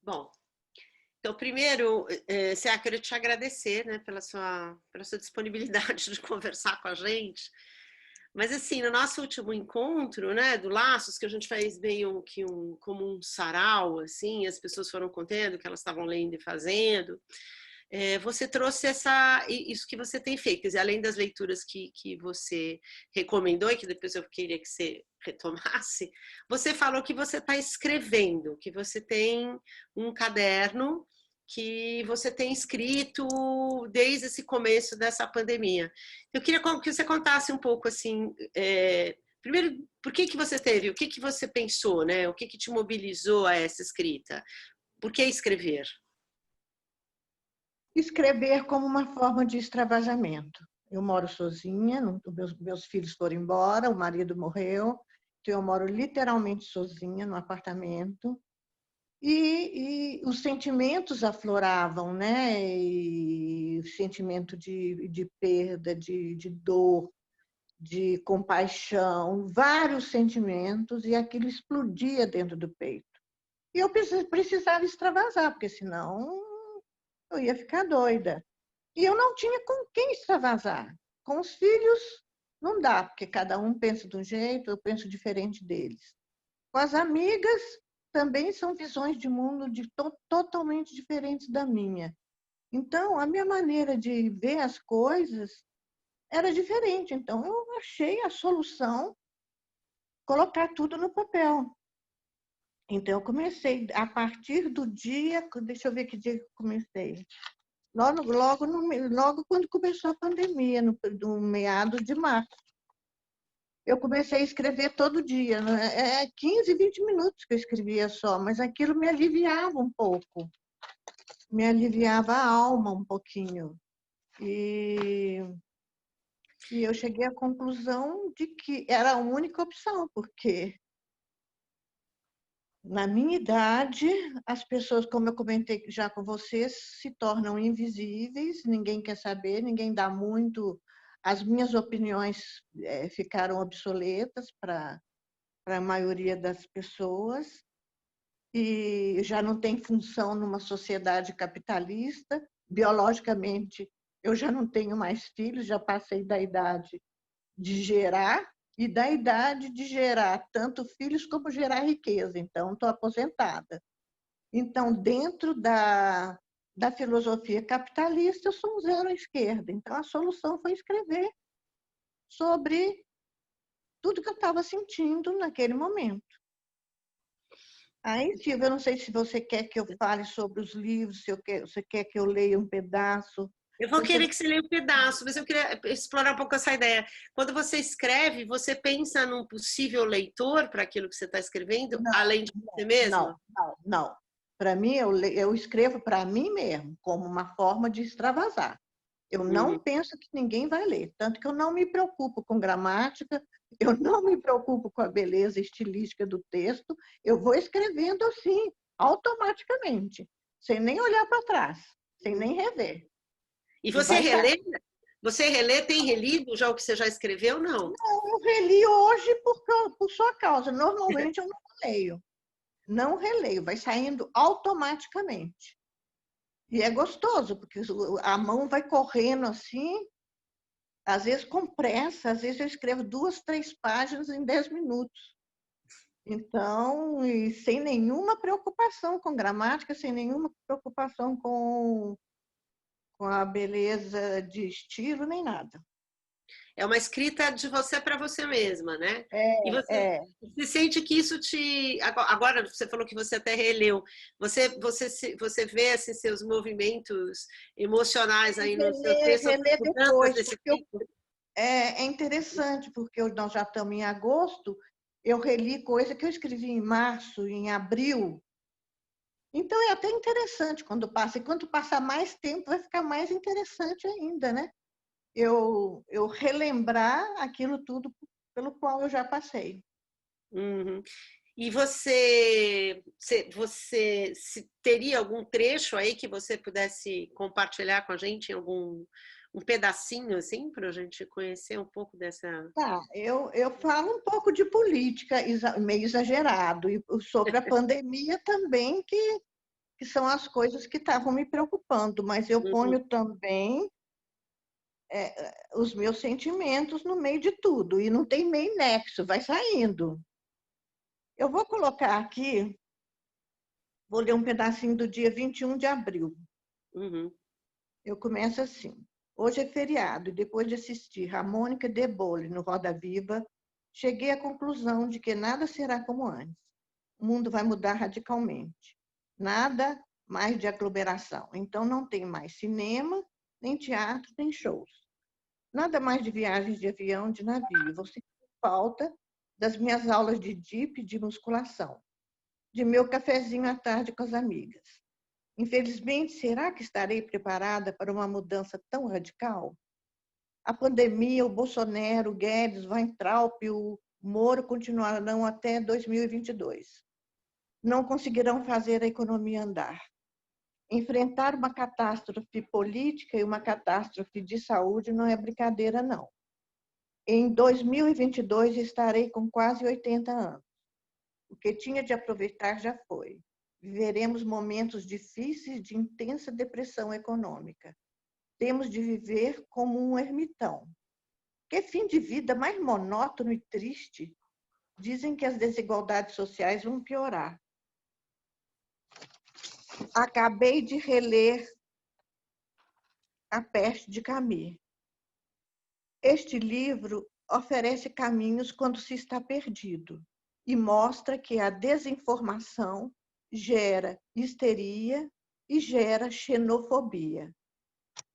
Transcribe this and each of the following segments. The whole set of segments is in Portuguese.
Bom, então primeiro, eu queria te agradecer, né, pela sua disponibilidade de conversar com a gente. Mas assim, no nosso último encontro, né, do Laços, que a gente fez meio que como um sarau, assim, as pessoas foram contando o que elas estavam lendo e fazendo. Você trouxe isso que você tem feito, quer dizer, além das leituras que você recomendou e que depois eu queria que você retomasse, você falou que você está escrevendo, que você tem um caderno que você tem escrito desde esse começo dessa pandemia. Eu queria que você contasse um pouco assim, primeiro, por que você teve, o que você pensou, né? O que te mobilizou a essa escrita? Por que escrever? Escrever como uma forma de extravasamento. Eu moro sozinha, meus filhos foram embora, o marido morreu, então eu moro literalmente sozinha no apartamento. E os sentimentos afloravam, né? E o sentimento de perda, de dor, de compaixão, vários sentimentos, e aquilo explodia dentro do peito. E eu precisava extravasar, porque senão eu ia ficar doida. E eu não tinha com quem extravasar. Com os filhos, não dá, porque cada um pensa de um jeito, eu penso diferente deles. Com as amigas, também são visões de mundo totalmente diferentes da minha. Então, a minha maneira de ver as coisas era diferente. Então, eu achei a solução colocar tudo no papel. Então, eu comecei a partir do dia, deixa eu ver que dia que eu comecei. Logo quando começou a pandemia, no meado de março. Eu comecei a escrever todo dia, né? 15, 20 minutos que eu escrevia só, mas aquilo me aliviava um pouco, me aliviava a alma um pouquinho. E eu cheguei à conclusão de que era a única opção, porque na minha idade, as pessoas, como eu comentei já com vocês, se tornam invisíveis, ninguém quer saber, ninguém dá muito. As minhas opiniões ficaram obsoletas para a maioria das pessoas e já não tem função numa sociedade capitalista. Biologicamente, eu já não tenho mais filhos, já passei da idade de gerar e da idade de gerar tanto filhos como gerar riqueza. Então, estou aposentada. Então, dentro da filosofia capitalista, eu sou um zero à esquerda. Então, a solução foi escrever sobre tudo que eu estava sentindo naquele momento. Aí, Silvia, eu não sei se você quer que eu fale sobre os livros, se você quer que eu leia um pedaço. Eu vou querer que você leia um pedaço, mas eu queria explorar um pouco essa ideia. Quando você escreve, você pensa num possível leitor para aquilo que você está escrevendo, além de você mesmo? Não. Para mim, eu escrevo para mim mesmo, como uma forma de extravasar. Eu não penso que ninguém vai ler, tanto que eu não me preocupo com gramática, eu não me preocupo com a beleza estilística do texto, eu vou escrevendo assim, automaticamente, sem nem olhar para trás, sem nem rever. E você relê? Você relê, tem relido já o que você já escreveu, não? Não, eu reli hoje por sua causa. Normalmente eu não leio. Não releio, vai saindo automaticamente. E é gostoso, porque a mão vai correndo assim, às vezes com pressa, às vezes eu escrevo 2, 3 páginas em 10 minutos. Então, e sem nenhuma preocupação com gramática, sem nenhuma preocupação com a beleza de estilo, nem nada. É uma escrita de você para você mesma, né? E É. você sente que isso te... Agora você falou que você até releu. Você vê assim, seus movimentos emocionais aí no seu texto, Reler mudanças depois, desse porque tipo? é interessante, porque nós já estamos em agosto, eu reli coisa que eu escrevi em março, em abril. Então, é até interessante quando passa. E quando passar mais tempo, vai ficar mais interessante ainda, né? Eu relembrar aquilo tudo pelo qual eu já passei. Uhum. E você teria algum trecho aí que você pudesse compartilhar com a gente, um pedacinho assim, para a gente conhecer um pouco dessa... Tá, eu falo um pouco de política, meio exagerado, e sobre a pandemia também, que que são as coisas que estavam me preocupando, mas eu ponho também os meus sentimentos no meio de tudo, e não tem meio nexo, vai saindo. Eu vou colocar aqui, vou ler um pedacinho do dia 21 de abril. Eu começo assim. Hoje é feriado e depois de assistir Harmonica de Bolle no Roda Viva, cheguei à conclusão de que nada será como antes. O mundo vai mudar radicalmente. Nada mais de aglomeração. Então não tem mais cinema, nem teatro, nem shows. Nada mais de viagens de avião, de navio. Vou sentir falta das minhas aulas de DIP, de musculação, de meu cafezinho à tarde com as amigas. Infelizmente, será que estarei preparada para uma mudança tão radical? A pandemia, o Bolsonaro, o Guedes, o Weintraub e o Moro continuarão até 2022. Não conseguirão fazer a economia andar. Enfrentar uma catástrofe política e uma catástrofe de saúde não é brincadeira, não. Em 2022 estarei com quase 80 anos. O que tinha de aproveitar já foi. Viveremos momentos difíceis de intensa depressão econômica. Temos de viver como um ermitão. Que fim de vida mais monótono e triste. Dizem que as desigualdades sociais vão piorar. Acabei de reler A Peste de Camus. Este livro oferece caminhos quando se está perdido e mostra que a desinformação gera histeria e gera xenofobia.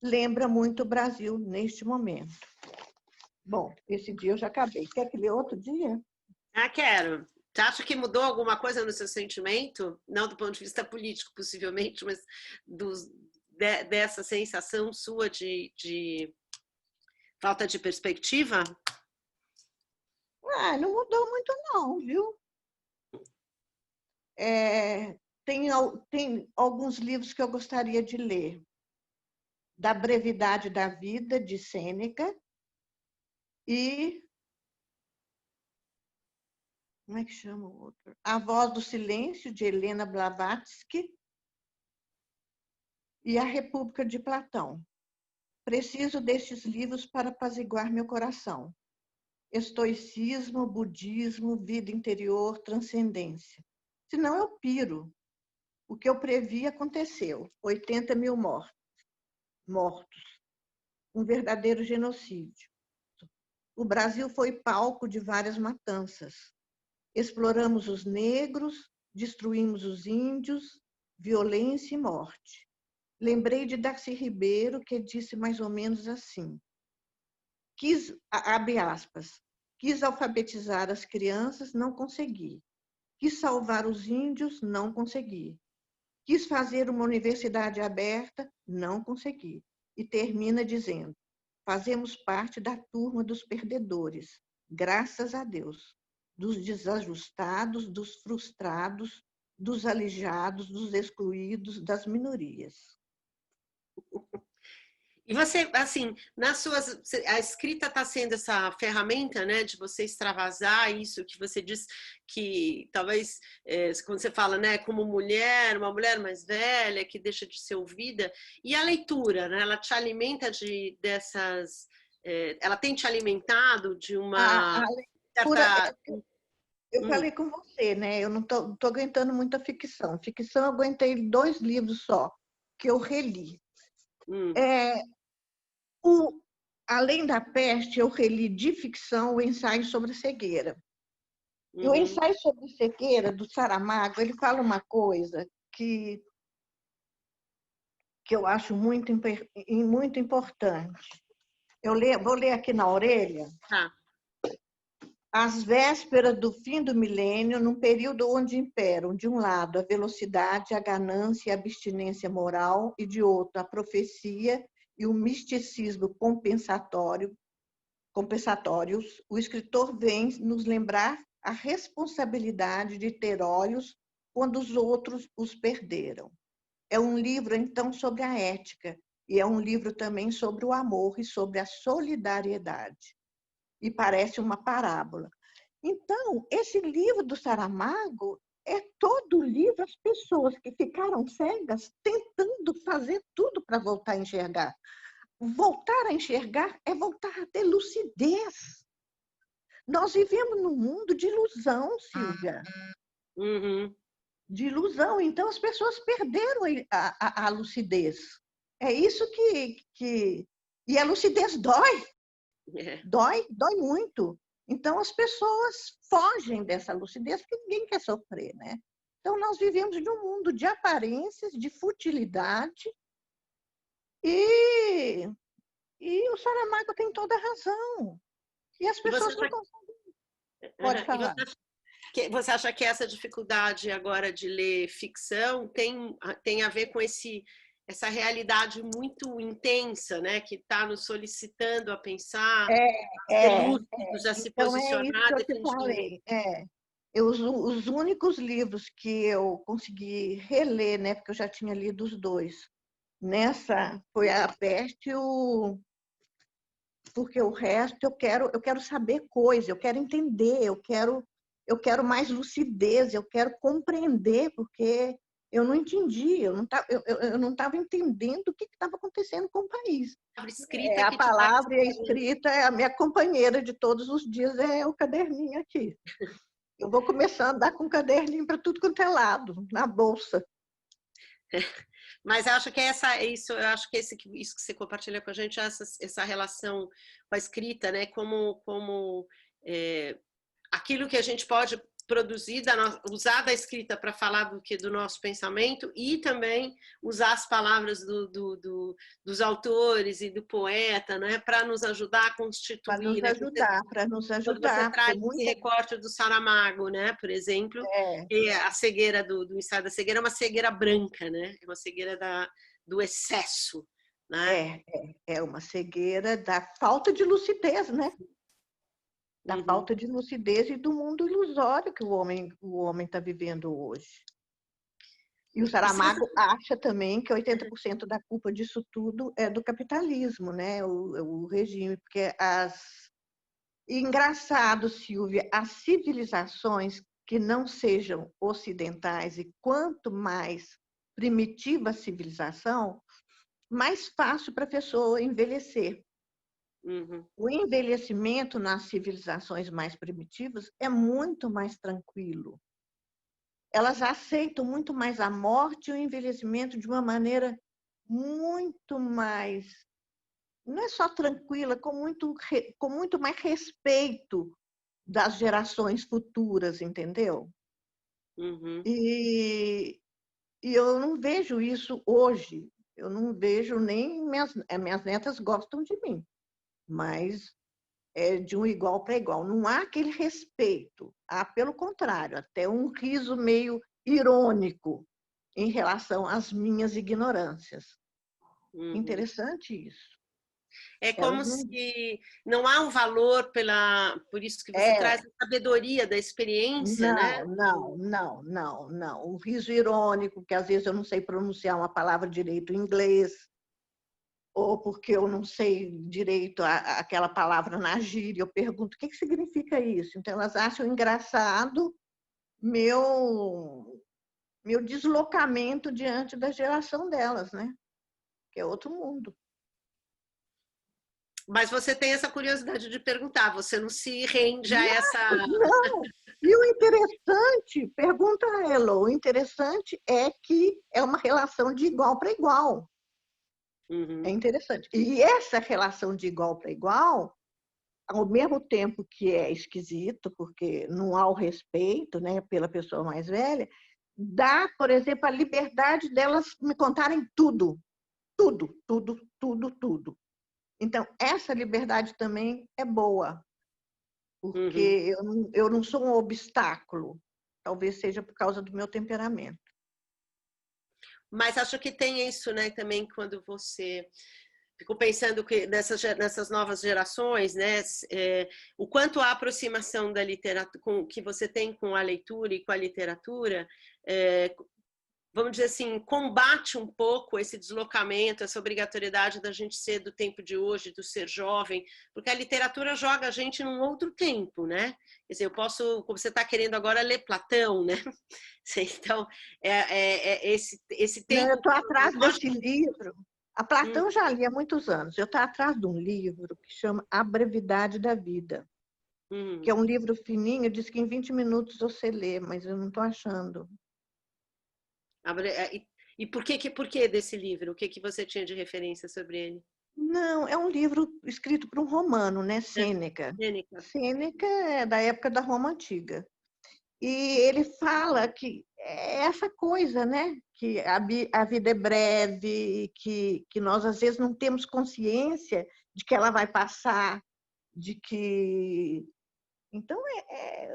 Lembra muito o Brasil neste momento. Bom, esse dia eu já acabei. Quer que lê outro dia? Quero. Você acha que mudou alguma coisa no seu sentimento? Não do ponto de vista político, possivelmente, mas dessa sensação sua de falta de perspectiva? Não mudou muito não, viu? Tem alguns livros que eu gostaria de ler. Da Brevidade da Vida, de Sêneca, e... Como é que chama o outro? A Voz do Silêncio, de Helena Blavatsky, e A República de Platão. Preciso destes livros para apaziguar meu coração. Estoicismo, budismo, vida interior, transcendência. Senão eu piro. O que eu previ aconteceu. 80 mil mortos. Um verdadeiro genocídio. O Brasil foi palco de várias matanças. Exploramos os negros, destruímos os índios, violência e morte. Lembrei de Darcy Ribeiro, que disse mais ou menos assim. Abre aspas, quis alfabetizar as crianças, não consegui. Quis salvar os índios, não consegui. Quis fazer uma universidade aberta, não consegui. E termina dizendo, fazemos parte da turma dos perdedores, graças a Deus, dos desajustados, dos frustrados, dos alijados, dos excluídos, das minorias. E você, assim, a escrita está sendo essa ferramenta, né, de você extravasar isso que você diz que talvez, quando você fala, né, como mulher, uma mulher mais velha que deixa de ser ouvida, e a leitura, né, ela te alimenta dessas, ela tem te alimentado de uma A leitura, certa... eu falei com você, né, eu não tô aguentando muita ficção. Ficção eu aguentei 2 livros só, que eu reli. Além da Peste, eu reli de ficção o Ensaio sobre a Cegueira. E o Ensaio sobre a Cegueira, do Saramago, ele fala uma coisa que eu acho muito importante. Vou ler aqui na orelha. Tá. Às vésperas do fim do milênio, num período onde imperam, de um lado, a velocidade, a ganância e a abstinência moral, e de outro, a profecia e o misticismo compensatórios, o escritor vem nos lembrar a responsabilidade de ter olhos quando os outros os perderam. É um livro, então, sobre a ética, e é um livro também sobre o amor e sobre a solidariedade. E parece uma parábola. Então, esse livro do Saramago, é todo o livro as pessoas que ficaram cegas tentando fazer tudo para voltar a enxergar. Voltar a enxergar é voltar a ter lucidez. Nós vivemos num mundo de ilusão, Silvia. Uhum. De ilusão. Então, as pessoas perderam a lucidez. É isso que... E a lucidez dói. Dói muito. Então, as pessoas fogem dessa lucidez porque ninguém quer sofrer, né? Então, nós vivemos num mundo de aparências, de futilidade, e o Saramago tem toda a razão. E as E você pessoas não acha, conseguem. Pode e falar. você acha que essa dificuldade agora de ler ficção tem a ver com essa realidade muito intensa, né? Que está nos solicitando a pensar, a ser lúcidos, a se Então, é isso posicionar que eu te definitivamente. falei. Os únicos livros que eu consegui reler, né, porque eu já tinha lido os dois, foi a Peste, porque o resto eu quero saber coisa, eu quero entender, eu quero mais lucidez, eu quero compreender, porque eu não entendi, eu não estava entendendo o que estava acontecendo com o país. A escrita A que te dá palavra e a escrita é a minha companheira de todos os dias, é o caderninho aqui. Eu vou começar a andar com caderninho para tudo quanto é lado, na bolsa. Mas eu acho que eu acho que isso que você compartilha com a gente, essa relação com a escrita, né? Como aquilo que a gente pode produzir, usar da escrita para falar do nosso pensamento e também usar as palavras dos autores e do poeta, né? Para nos ajudar a constituir, né? Para nos Quando você ajudar, porque traz esse recorte do Saramago, né, por exemplo, a cegueira do ensaio da cegueira é uma cegueira branca, né? É uma cegueira do excesso, né? É uma cegueira da falta de lucidez, né? Da Uhum. falta de lucidez e do mundo ilusório que o homem está vivendo hoje. E o Saramago acha também que 80% da culpa disso tudo é do capitalismo, né? O regime, porque engraçado, Silvia, as civilizações que não sejam ocidentais, e quanto mais primitiva a civilização, mais fácil para a pessoa envelhecer. Uhum. O envelhecimento nas civilizações mais primitivas é muito mais tranquilo. Elas aceitam muito mais a morte e o envelhecimento de uma maneira muito mais, não é só tranquila, com muito mais respeito das gerações futuras, entendeu? Uhum. E eu não vejo isso hoje. Eu não vejo nem minhas netas gostam de mim, mas é de um igual para igual. Não há aquele respeito. Há, pelo contrário, até um riso meio irônico em relação às minhas ignorâncias. Uhum. Interessante isso. É como se não há um valor por isso que você traz a sabedoria da experiência, né? Não. Um riso irônico, que às vezes eu não sei pronunciar uma palavra direito em inglês, ou porque eu não sei direito aquela palavra na gíria, eu pergunto o que significa isso. Então, elas acham engraçado meu deslocamento diante da geração delas, né? Que é outro mundo. Mas você tem essa curiosidade de perguntar, você não se rende a essa... Não! E o interessante, pergunta a ela, o interessante é que é uma relação de igual para igual. Uhum. É interessante. E essa relação de igual para igual, ao mesmo tempo que é esquisito, porque não há o respeito, né, pela pessoa mais velha, dá, por exemplo, a liberdade delas me contarem tudo. Tudo. Então, essa liberdade também é boa, porque eu não sou um obstáculo. Talvez seja por causa do meu temperamento. Mas acho que tem isso, né, também quando você... Fico pensando que nessas novas gerações, né, o quanto a aproximação da literatura que você tem com a leitura e com a literatura vamos dizer assim, combate um pouco esse deslocamento, essa obrigatoriedade da gente ser do tempo de hoje, do ser jovem, porque a literatura joga a gente num outro tempo, né? Quer dizer, eu posso, como você está querendo agora, ler Platão, né? Então, esse Não, eu tempo... estou atrás Lógico, desse livro. A Platão já li há muitos anos. Eu estou atrás de um livro que chama A Brevidade da Vida, que é um livro fininho, diz que em 20 minutos você lê, mas eu não estou achando. E por que desse livro? O que você tinha de referência sobre ele? Não, é um livro escrito por um romano, né? Sêneca. Sêneca. Sêneca é da época da Roma Antiga. E ele fala que é essa coisa, né? Que a vida é breve, que nós às vezes não temos consciência de que ela vai passar, de que... Então,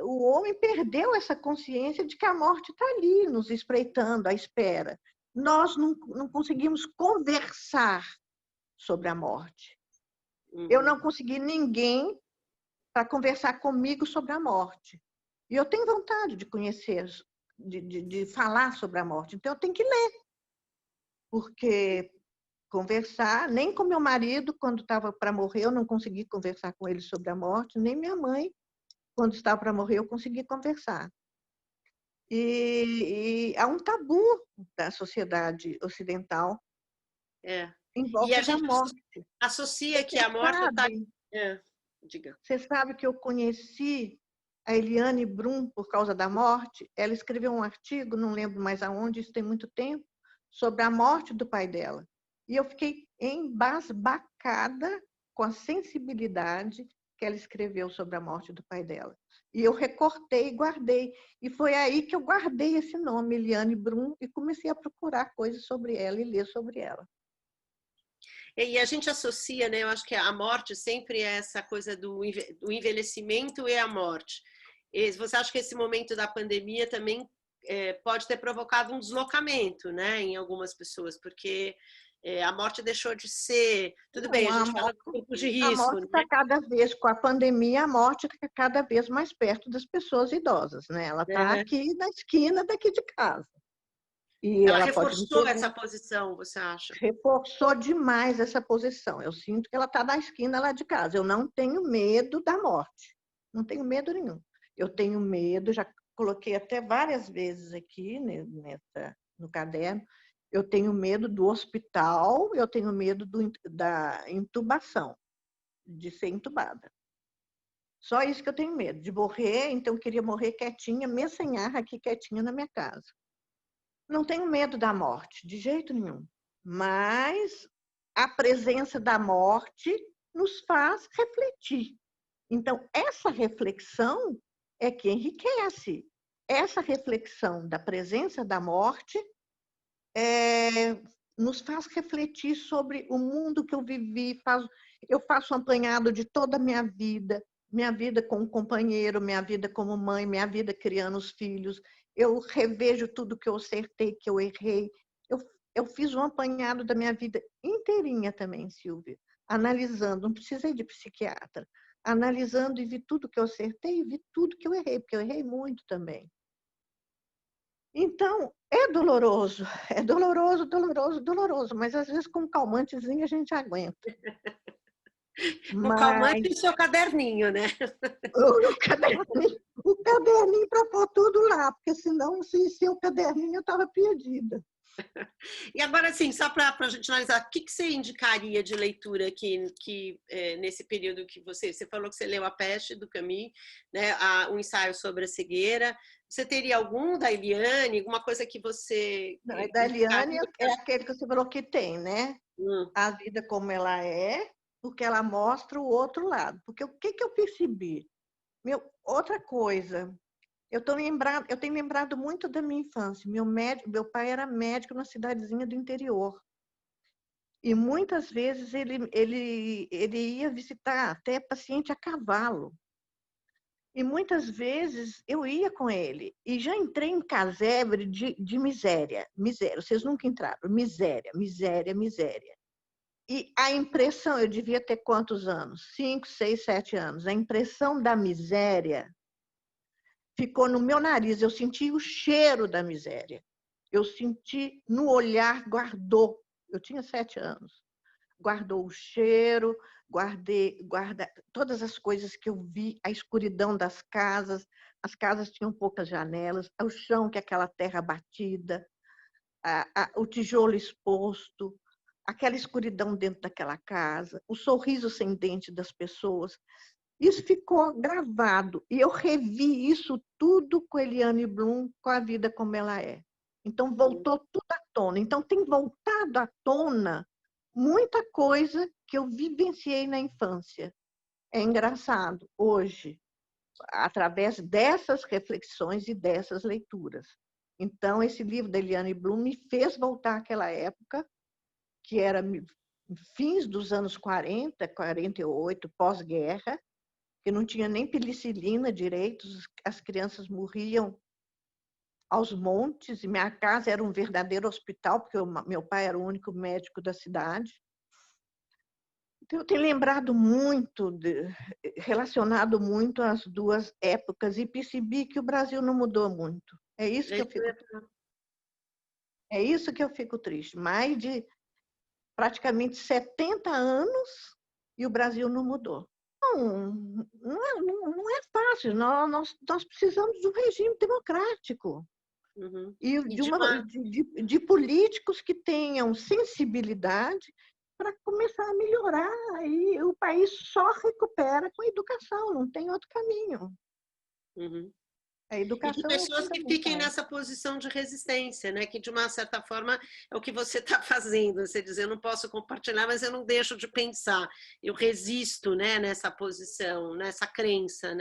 o homem perdeu essa consciência de que a morte está ali, nos espreitando, à espera. Nós não conseguimos conversar sobre a morte. Eu não consegui ninguém para conversar comigo sobre a morte. E eu tenho vontade de conhecer, de falar sobre a morte. Então, eu tenho que ler. Porque conversar, nem com meu marido, quando estava para morrer, eu não consegui conversar com ele sobre a morte, nem minha mãe, quando estava para morrer, eu consegui conversar. E há um tabu da sociedade ocidental em E a volta da gente morte. associa que Você a morte está... sabe, diga. você sabe que eu conheci a Eliane Brum por causa da morte? Ela escreveu um artigo, não lembro mais aonde, isso tem muito tempo, sobre a morte do pai dela. E eu fiquei embasbacada com a sensibilidade que ela escreveu sobre a morte do pai dela. E eu recortei e guardei. E foi aí que eu guardei esse nome, Eliane Brum, e comecei a procurar coisas sobre ela e ler sobre ela. E a gente associa, né? Eu acho que a morte sempre é essa coisa do envelhecimento e a morte. E você acha que esse momento da pandemia também pode ter provocado um deslocamento, né, em algumas pessoas, porque a morte deixou de ser... Tudo bem, Não, a gente fala de grupos de a risco, morte está né? cada vez, com a pandemia, a morte está cada vez mais perto das pessoas idosas, né? Ela está aqui na esquina daqui de casa. E Ela ela pode me reforçou pegar. essa posição, você acha? Reforçou demais essa posição. Eu sinto que ela está na esquina lá de casa. Eu não tenho medo da morte. Não tenho medo nenhum. Eu tenho medo, já coloquei até várias vezes aqui no caderno, eu tenho medo do hospital, eu tenho medo da intubação, de ser entubada. Só isso que eu tenho medo, de morrer, então eu queria morrer quietinha, me senhar aqui quietinha na minha casa. Não tenho medo da morte, de jeito nenhum. Mas a presença da morte nos faz refletir. Então, essa reflexão é que enriquece. Essa reflexão da presença da morte nos faz refletir sobre o mundo que eu vivi. Eu faço um apanhado de toda a minha vida como companheiro, minha vida como mãe, minha vida criando os filhos. Eu revejo tudo que eu acertei, que eu errei. Eu fiz um apanhado da minha vida inteirinha também, Silvia, analisando, não precisei de psiquiatra, analisando e vi tudo que eu acertei e vi tudo que eu errei, porque eu errei muito também. Então, é doloroso, doloroso, mas às vezes com um calmantezinho a gente aguenta. Com calmante Mas e o seu caderninho, né? o caderninho para pôr tudo lá, porque senão, sem o caderninho, eu estava perdida. E agora, assim, só para a gente analisar, o que você indicaria de leitura nesse período que você falou que você leu A Peste, do Camus, né, um ensaio sobre a cegueira. Você teria algum da Eliane, alguma coisa que você Não, da Eliane é aquele que você falou que tem, né? A vida como ela é, porque ela mostra o outro lado. Porque o que eu percebi? Outra coisa, eu tenho lembrado muito da minha infância. Meu pai era médico numa cidadezinha do interior. E muitas vezes ele ia visitar até paciente a cavalo. E muitas vezes eu ia com ele. E já entrei em casebre de miséria. Miséria, vocês nunca entraram. Miséria, miséria, miséria. E a impressão, eu devia ter quantos anos? 5, 6, 7 anos. A impressão da miséria ficou no meu nariz. Eu senti o cheiro da miséria. Eu senti no olhar, guardou. Eu tinha 7 anos. Guardou o cheiro, guarda todas as coisas que eu vi, a escuridão das casas. As casas tinham poucas janelas, o chão que é aquela terra batida, o tijolo exposto, aquela escuridão dentro daquela casa, o sorriso sem dente das pessoas. Isso ficou gravado. E eu revi isso tudo com Eliane Blum, com a vida como ela é. Então, voltou tudo à tona. Então, tem voltado à tona muita coisa que eu vivenciei na infância. É engraçado, hoje, através dessas reflexões e dessas leituras. Então, esse livro da Eliane Blum me fez voltar àquela época, que era fins dos anos 40, 48, pós-guerra, que não tinha nem penicilina direito, as crianças morriam aos montes, e minha casa era um verdadeiro hospital, porque meu pai era o único médico da cidade. Então, eu tenho lembrado muito, relacionado muito as duas épocas, e percebi que o Brasil não mudou muito. É isso que eu fico triste. Mais de praticamente 70 anos e o Brasil não mudou. Não é fácil. Nós precisamos de um regime democrático. Uhum. E de políticos que tenham sensibilidade para começar a melhorar. E o país só recupera com a educação, não tem outro caminho. Uhum. A educação e de pessoas que fiquem fundamental. nessa posição de resistência, né? Que de uma certa forma é o que você está fazendo. Você diz, eu não posso compartilhar, mas eu não deixo de pensar. Eu resisto, né? Nessa posição, nessa crença,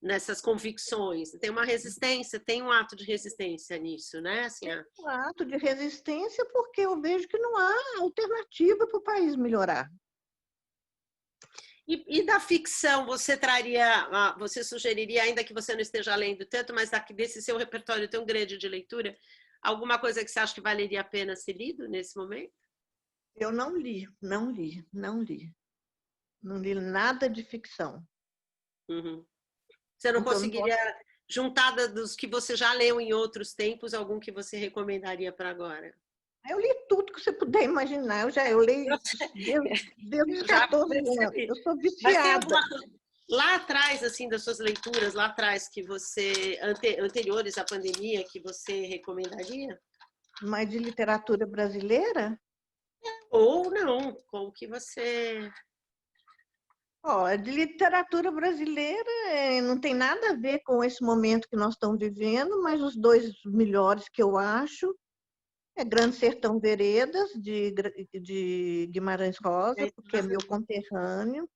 nessas convicções. Tem uma resistência, tem um ato de resistência nisso, né? Assim, um ato de resistência porque eu vejo que não há alternativa para o país melhorar. E da ficção, você sugeriria, ainda que você não esteja lendo tanto, mas desse seu repertório tão grande de leitura, alguma coisa que você acha que valeria a pena ser lido nesse momento? Eu não li. Não li nada de ficção. Uhum. Você não Porque eu não conseguiria, juntada dos que você já leu em outros tempos, algum que você recomendaria para agora? Eu li tudo que você puder imaginar. Eu leio desde os Já 14 anos. percebi. Eu sou Mas tem viciada. alguma coisa lá atrás, assim, das suas leituras, lá atrás, que você, anteriores à pandemia, que você recomendaria? Mas de literatura brasileira? Ou não, com o que você... De literatura brasileira não tem nada a ver com esse momento que nós estamos vivendo, mas os dois melhores que eu acho é Grande Sertão Veredas, de Guimarães Rosa, porque é meu conterrâneo,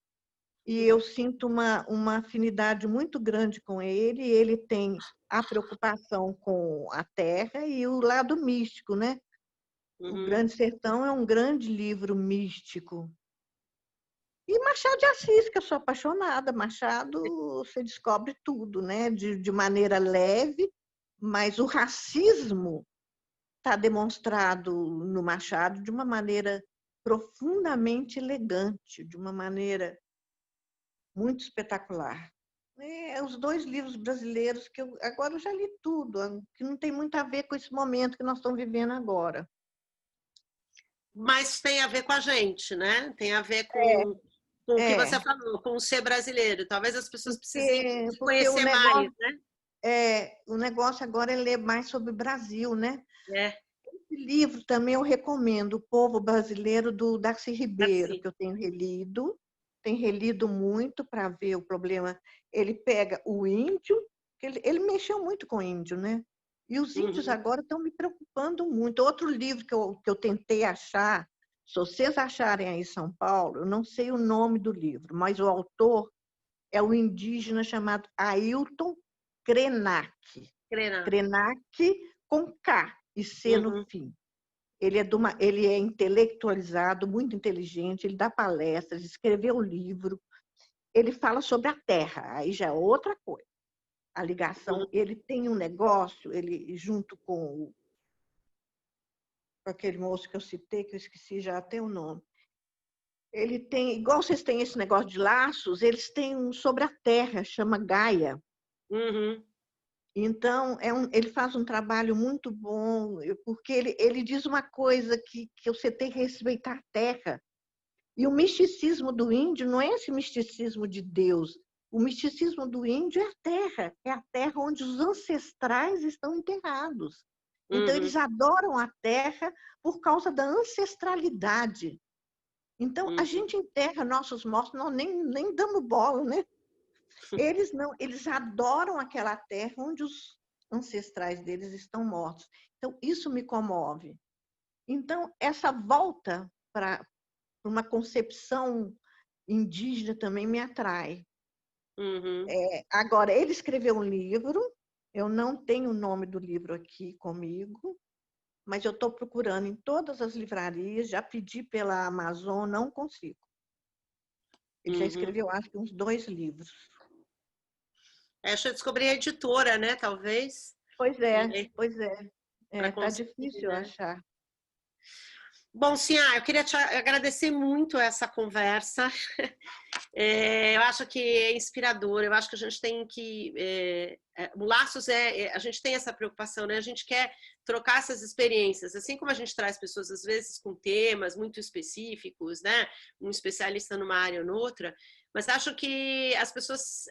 e eu sinto uma afinidade muito grande com ele. Ele tem a preocupação com a terra e o lado místico, né? O Grande Sertão é um grande livro místico. E Machado de Assis, que eu sou apaixonada. Machado, você descobre tudo, né? De maneira leve, mas o racismo está demonstrado no Machado de uma maneira profundamente elegante, de uma maneira muito espetacular. Os dois livros brasileiros que agora eu já li tudo, que não tem muito a ver com esse momento que nós estamos vivendo agora. Mas tem a ver com a gente, né? Tem a ver com o que você falou, com o ser brasileiro. Talvez as pessoas precisem conhecer mais, né? O negócio agora é ler mais sobre o Brasil, né? É. Esse livro também eu recomendo, O Povo Brasileiro, do Darcy Ribeiro, que eu tenho relido muito para ver o problema. Ele pega o índio, ele mexeu muito com o índio, né? E os índios agora estão me preocupando muito. Outro livro que eu tentei achar, se vocês acharem aí em São Paulo, eu não sei o nome do livro, mas o autor é um indígena chamado Ailton Krenak. Krenak com K e C no fim. Ele é intelectualizado, muito inteligente, ele dá palestras, escreveu livro, ele fala sobre a terra, aí já é outra coisa. A ligação, ele tem um negócio, ele junto com aquele moço que eu citei, que eu esqueci já até o nome, ele tem, igual vocês têm esse negócio de laços, eles têm um sobre a terra, chama Gaia. Então, ele faz um trabalho muito bom, porque ele diz uma coisa que você tem que respeitar a terra. E o misticismo do índio não é esse misticismo de Deus. O misticismo do índio é a terra onde os ancestrais estão enterrados. Então, Uhum, eles adoram a terra por causa da ancestralidade. Então, a uhum, gente enterra nossos mortos, nós nem damos bola, né? Eles não, eles adoram aquela terra onde os ancestrais deles estão mortos. Então, isso me comove. Então, essa volta para uma concepção indígena também me atrai. uhum. Agora, ele escreveu um livro, eu não tenho o nome do livro aqui comigo, mas eu estou procurando em todas as livrarias, já pedi pela Amazon, não consigo. Ele já Uhum. escreveu, acho que uns 2 livros. Deixa eu descobrir a editora, né? Talvez. Pois é, E pois é. para Tá conseguir, difícil né? achar. Bom, Cia, eu queria te agradecer muito essa conversa. Eu acho que é inspirador. Eu acho que a gente tem que o Laços a gente tem essa preocupação, né? A gente quer trocar essas experiências, assim como a gente traz pessoas às vezes com temas muito específicos, né? Um especialista numa área ou noutra. Mas acho que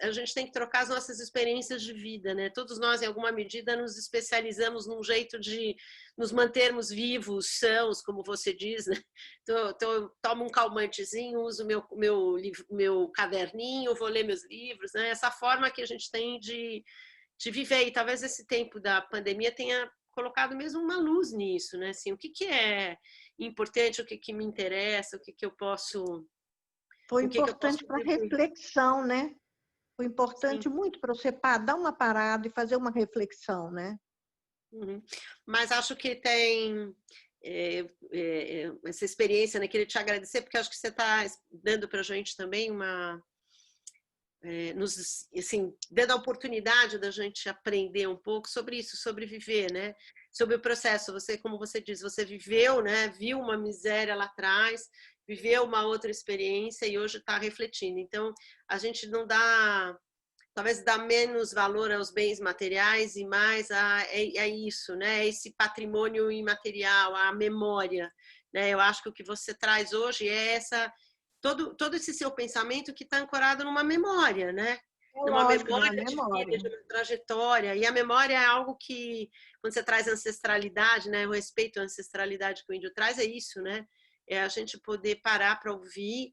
a gente tem que trocar as nossas experiências de vida, né? Todos nós, em alguma medida, nos especializamos num jeito de nos mantermos vivos, sãos, como você diz, né? Tomo um calmantezinho, uso meu caderninho, vou ler meus livros, né? Essa forma que a gente tem de viver. E talvez esse tempo da pandemia tenha colocado mesmo uma luz nisso, né? Assim, o que é importante, o que me interessa, Foi o que eu posso importante para contribuir. reflexão, né? Foi Sim. importante muito para você dar uma parada e fazer uma reflexão, né? Uhum. Mas acho que tem essa experiência, né? Queria te agradecer, porque acho que você está dando para a gente também assim, dando a oportunidade da gente aprender um pouco sobre isso, sobre viver, né? Sobre o processo. Você, como você diz, você viveu, né? Viu uma miséria lá atrás, viveu uma outra experiência e hoje está refletindo. Então, a gente não dá talvez dá menos valor aos bens materiais e mais a isso, né? Esse patrimônio imaterial, a memória, né? Eu acho que o que você traz hoje é todo esse seu pensamento que está ancorado numa memória, né? É Numa lógico, numa memória de vida, memória. de uma trajetória. E a memória é algo que, quando você traz ancestralidade, né? O respeito à ancestralidade que o índio traz, é isso, né? É a gente poder parar para ouvir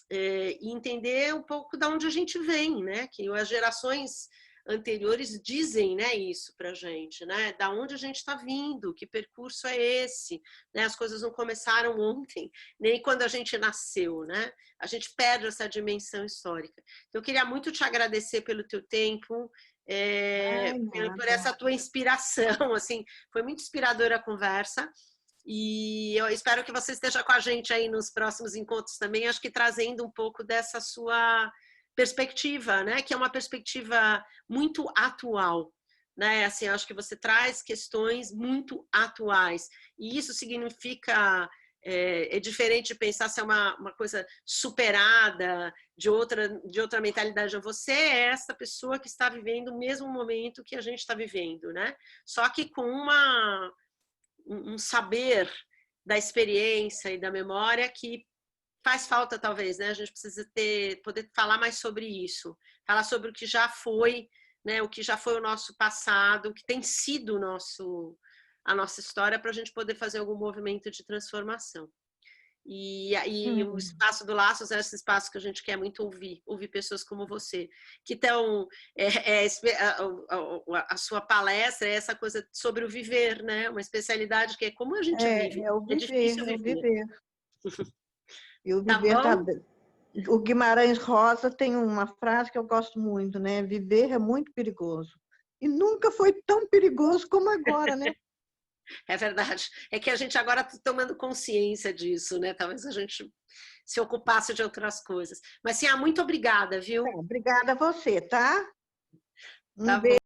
e entender um pouco de onde a gente vem, né? Que as gerações anteriores dizem, né, isso para a gente, né? Da onde a gente está vindo, que percurso é esse, né? As coisas não começaram ontem, nem quando a gente nasceu, né? A gente perde essa dimensão histórica. Então, eu queria muito te agradecer pelo teu tempo, Ai, por nada. essa tua inspiração, assim, foi muito inspiradora a conversa. E eu espero que você esteja com a gente aí nos próximos encontros também, acho que trazendo um pouco dessa sua perspectiva, né? Que é uma perspectiva muito atual, né? Assim, acho que você traz questões muito atuais. E isso significa é diferente de pensar se é uma coisa superada de outra mentalidade. Você é essa pessoa que está vivendo o mesmo momento que a gente está vivendo, né? Só que com um saber da experiência e da memória que faz falta, talvez, né? A gente precisa poder falar mais sobre isso, falar sobre o que já foi, né? O que já foi o nosso passado, o que tem sido a nossa história, para a gente poder fazer algum movimento de transformação. E o espaço do Laços é esse espaço que a gente quer muito ouvir pessoas como você, que estão. A sua palestra é essa coisa sobre o viver, né? Uma especialidade que é como a gente vive. É o É viver, difícil é o viver. viver. E o Tá viver tá. bom? O Guimarães Rosa tem uma frase que eu gosto muito, né? Viver é muito perigoso. E nunca foi tão perigoso como agora, né? É verdade. É que a gente agora está tomando consciência disso, né? Talvez a gente se ocupasse de outras coisas. Mas, sim, muito obrigada, viu? Obrigada a você, tá? Um Tá beijo. bom.